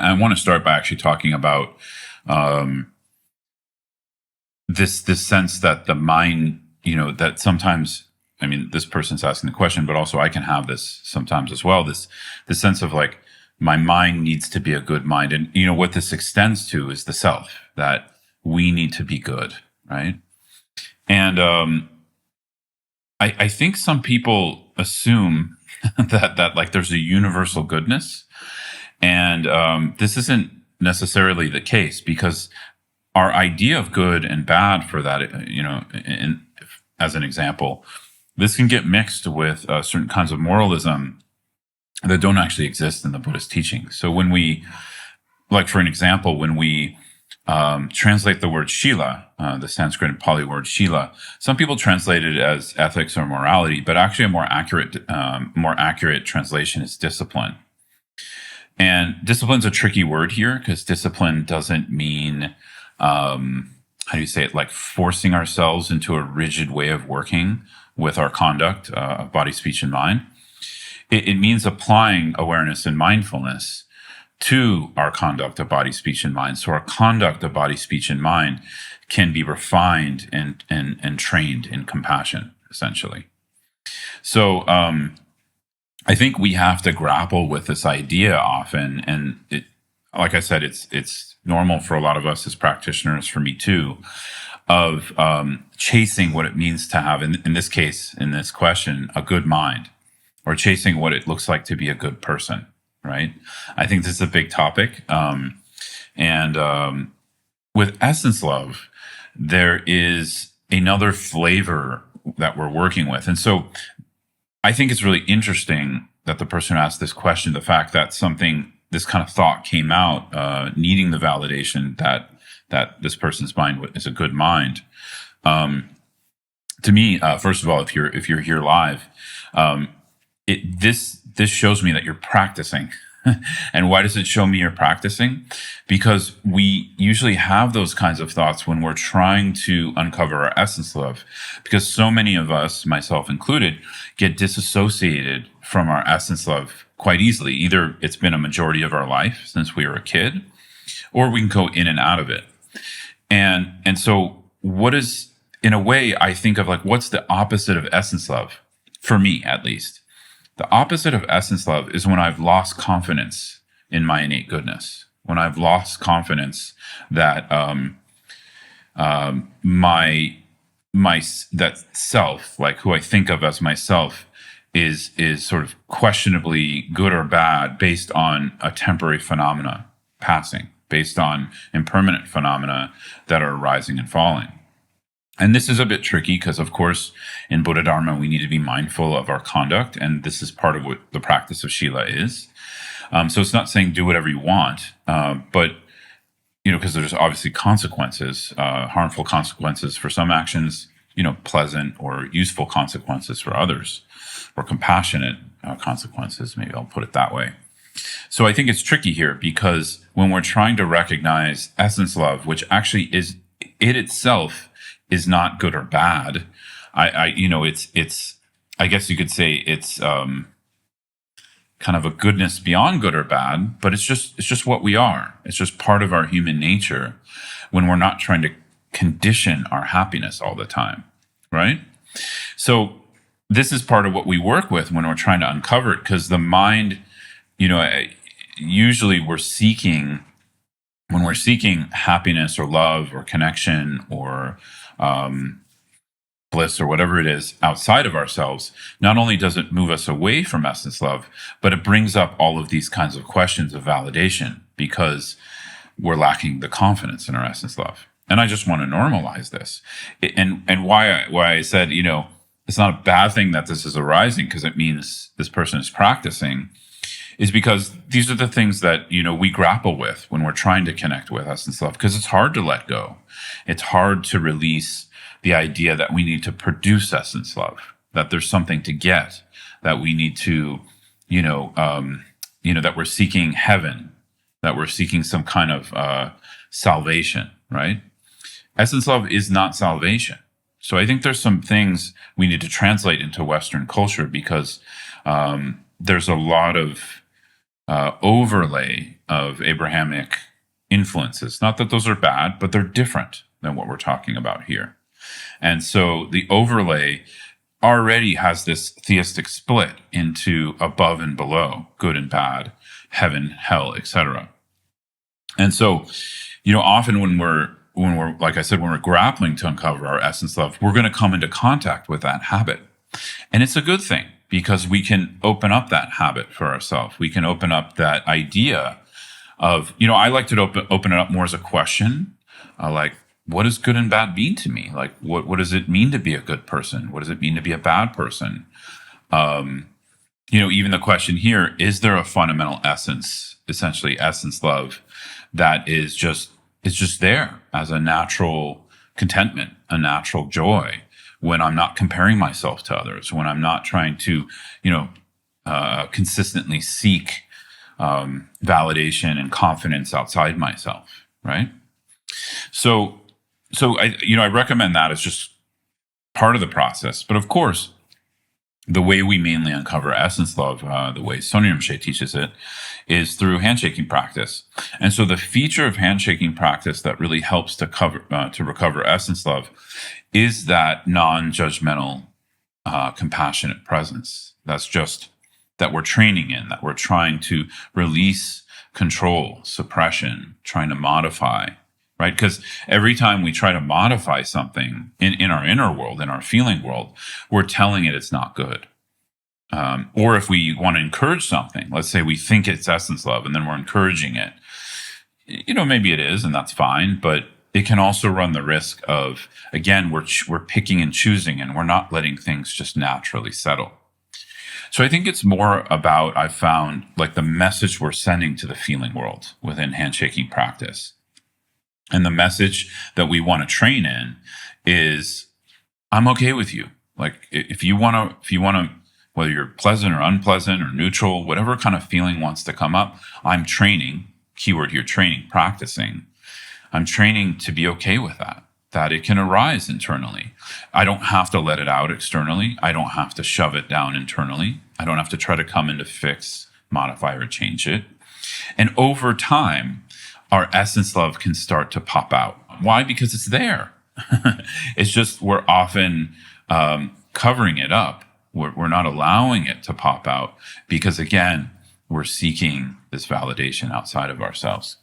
I want to start by actually talking about this sense that the mind, that sometimes, I mean, this person's asking the question, but also I can have this sometimes as well. This sense of like, my mind needs to be a good mind. And, what this extends to is the self, that we need to be good, right? And I think some people assume that like there's a universal goodness. And this isn't necessarily the case, because our idea of good and bad, for that, as an example, this can get mixed with certain kinds of moralism that don't actually exist in the Buddhist teaching. So when we, like for an example, when we translate the word shila, the Sanskrit and Pali word shila, some people translate it as ethics or morality, but actually a more accurate translation is discipline. And discipline's a tricky word here, because discipline doesn't mean, how do you say it, like forcing ourselves into a rigid way of working with our conduct of body, speech, and mind. It means applying awareness and mindfulness to our conduct of body, speech, and mind. So our conduct of body, speech, and mind can be refined and trained in compassion, essentially. So I think we have to grapple with this idea often, and it, like I said, it's normal for a lot of us as practitioners, for me too, of chasing what it means to have, in this case, in this question, a good mind, or chasing what it looks like to be a good person, right? I think this is a big topic. And with essence love, there is another flavor that we're working with. And so I think it's really interesting that the person who asked this question, the fact that this kind of thought came out, needing the validation that this person's mind is a good mind. To me, first of all, if you're here live, this shows me that you're practicing. And why does it show me you're practicing? Because we usually have those kinds of thoughts when we're trying to uncover our essence love, because so many of us, myself included, get disassociated from our essence love quite easily. Either it's been a majority of our life since we were a kid, or we can go in and out of it. And so what is, in a way, I think of like, what's the opposite of essence love? For me, at least. The opposite of essence love is when I've lost confidence in my innate goodness. When I've lost confidence that that self, like who I think of as myself, is sort of questionably good or bad based on a temporary phenomena passing, based on impermanent phenomena that are rising and falling. And this is a bit tricky because, of course, in Buddha Dharma, we need to be mindful of our conduct. And this is part of what the practice of shila is. So it's not saying do whatever you want, but, because there's obviously consequences, harmful consequences for some actions, pleasant or useful consequences for others, or compassionate consequences. Maybe I'll put it that way. So I think it's tricky here, because when we're trying to recognize essence love, which actually is it itself is not good or bad. It's I guess you could say it's kind of a goodness beyond good or bad, but it's just what we are. It's just part of our human nature when we're not trying to condition our happiness all the time, right? So this is part of what we work with when we're trying to uncover it, because the mind, usually when we're seeking happiness or love or connection or bliss or whatever it is outside of ourselves, not only does it move us away from essence love, but it brings up all of these kinds of questions of validation, because we're lacking the confidence in our essence love. And I just want to normalize this. And why I said, it's not a bad thing that this is arising, because it means this person is practicing, is because these are the things that, we grapple with when we're trying to connect with essence love, because it's hard to let go. It's hard to release the idea that we need to produce essence love, that there's something to get, that we need to, that we're seeking heaven, that we're seeking some kind of salvation, right? Essence love is not salvation. So I think there's some things we need to translate into Western culture, because there's a lot of overlay of Abrahamic influences. Not that those are bad, but they're different than what we're talking about here. And so the overlay already has this theistic split into above and below, good and bad, heaven, hell, etc. And so, often when we're like I said, when we're grappling to uncover our essence love, we're going to come into contact with that habit. And it's a good thing because we can open up that habit for ourselves. We can open up that idea of, I like to open it up more as a question, like, what does good and bad mean to me? Like, what does it mean to be a good person? What does it mean to be a bad person? Even the question here, is there a fundamental essence, essentially essence love, that is just there as a natural contentment, a natural joy when I'm not comparing myself to others, when I'm not trying to, consistently seek validation and confidence outside myself, right? So I recommend that as just part of the process. But of course, the way we mainly uncover essence love, the way Sonia Rinpoche teaches it, is through handshaking practice. And so the feature of handshaking practice that really helps to recover essence love is that non-judgmental, compassionate presence. That's just that we're training in, that we're trying to release control, suppression, trying to modify, right? Because every time we try to modify something in our inner world, in our feeling world, we're telling it it's not good. Or if we want to encourage something, let's say we think it's essence love and then we're encouraging it, maybe it is, and that's fine, but it can also run the risk of, again, we're picking and choosing and we're not letting things just naturally settle. So I think it's more about, I've found, like the message we're sending to the feeling world within handshaking practice. And the message that we want to train in is, I'm okay with you. Like if you want to, whether you're pleasant or unpleasant or neutral, whatever kind of feeling wants to come up, I'm training, keyword here, training, practicing. I'm training to be okay with that it can arise internally. I don't have to let it out externally. I don't have to shove it down internally. I don't have to try to come in to fix, modify, or change it. And over time, our essence love can start to pop out. Why? Because it's there. It's just we're often covering it up. We're not allowing it to pop out because, again, we're seeking this validation outside of ourselves.